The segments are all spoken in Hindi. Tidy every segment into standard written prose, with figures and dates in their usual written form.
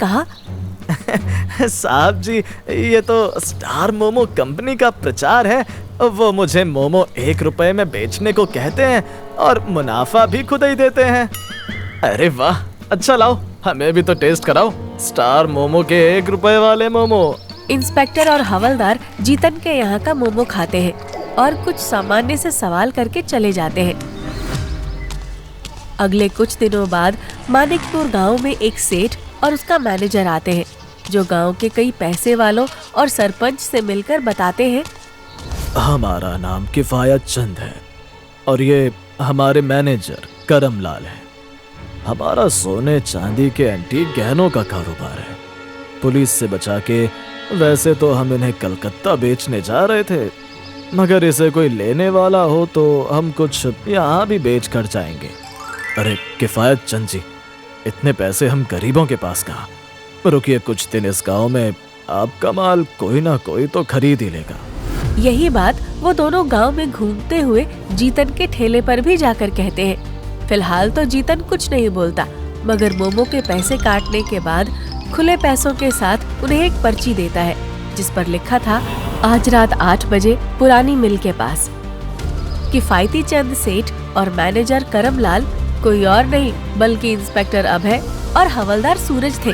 कहा, साहब जी, ये तो स्टार मोमो कंपनी का प्रचार है। वो मुझे मोमो 1 रुपए में बेचने को कहते हैं और मुनाफा भी खुद ही देते हैं। अरे वाह, अच्छा लाओ, हमें भी तो टेस्ट कराओ स्टार मोमो के 1 रुपए वाले मोमो। इंस्पेक्टर और हवलदार जीतन के यहाँ का मोमो खाते हैं और कुछ सामान्य से सवाल करके चले जाते हैं। अगले कुछ दिनों बाद मानिकपुर गांव में एक सेठ और उसका मैनेजर आते हैं, जो गांव के कई पैसे वालों और सरपंच से मिलकर बताते हैं, हमारा नाम किफायत चंद है और ये हमारे मैनेजर करमलाल है। हमारा सोने चांदी के एंटीक गहनों का कारोबार है। पुलिस से बचा के वैसे तो हम इन्हें कलकत्ता बेचने जा रहे थे, मगर इसे कोई लेने वाला हो तो हम कुछ यहाँ भी बेच कर जाएंगे। अरे किफायत चंद जी, इतने पैसे हम गरीबों के पास कहाँ। रुकिए कुछ दिन, इस गांव में आपका माल कोई ना कोई तो खरीद ही लेगा। यही बात वो दोनों गांव में घूमते हुए जीतन के ठेले पर भी जाकर कहते हैं। फिलहाल तो जीतन कुछ नहीं बोलता, मगर मोमो के पैसे काटने के बाद खुले पैसों के साथ उन्हें एक पर्ची देता है, जिस पर लिखा था, आज रात 8 बजे पुरानी मिल के पास। किफायती चंद सेठ और मैनेजर करमलाल कोई और नहीं बल्कि इंस्पेक्टर अभय और हवलदार सूरज थे।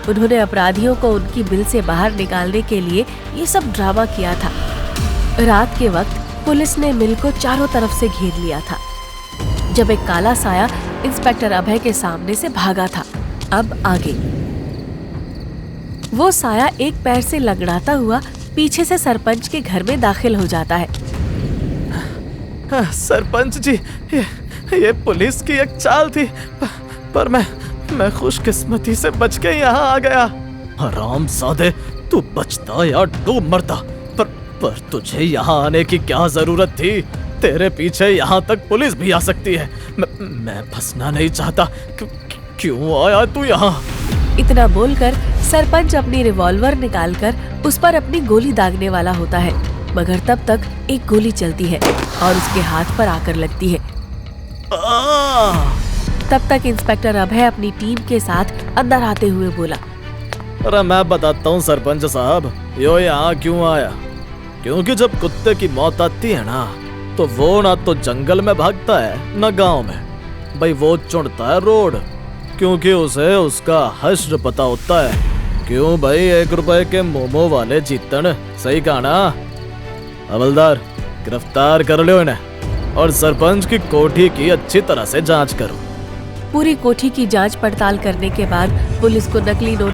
उन्होंने अपराधियों को उनकी बिल से बाहर निकालने के लिए ये सब ड्रामा किया था। रात के वक्त पुलिस ने मिल को चारों तरफ से घेर लिया था, जब एक काला साया इंस्पेक्टर अभय के सामने से भागा था। अब आगे वो साया एक पैर से लगड़ाता हुआ पीछे से सरपंच के घर में दाखिल हो जाता है। सरपंच जी, ये पुलिस की एक चाल थी, पर मैं खुशकिस्मती से बच के यहाँ आ गया। हरामजादे, तू बचता या डूब मरता, पर तुझे यहाँ आने की क्या जरूरत थी? तेरे पीछे यहाँ तक पुलिस भी आ सकती है। मैं फंसना नहीं चाहता। क्यों आया तू यहाँ? इतना बोलकर सरपंच अपनी रिवॉल्वर निकालकर उस पर अपनी गोली दागने वाला होता है, मगर तब तक एक गोली चलती है और उसके हाथ पर आकर लगती है। तब तक इंस्पेक्टर अभय अपनी टीम के साथ अंदर आते हुए बोला, अरे मैं बताता हूँ सरपंच साहब, यो यहाँ क्यों आया। क्योंकि जब कुत्ते की मौत आती है ना, तो वो ना तो जंगल में भागता है न गांव में। भाई वो चुनता है रोड, क्योंकि उसे उसका हश्र पता होता है। क्यों भाई, 1 रुपए के मोमो वाले जीतन, सही कहा ना? हवलदार, गिरफ्तार कर लो इन्हें और सरपंच की कोठी की अच्छी तरह से जांच करो। पूरी कोठी की जांच पड़ताल करने के बाद पुलिस को नकली नोट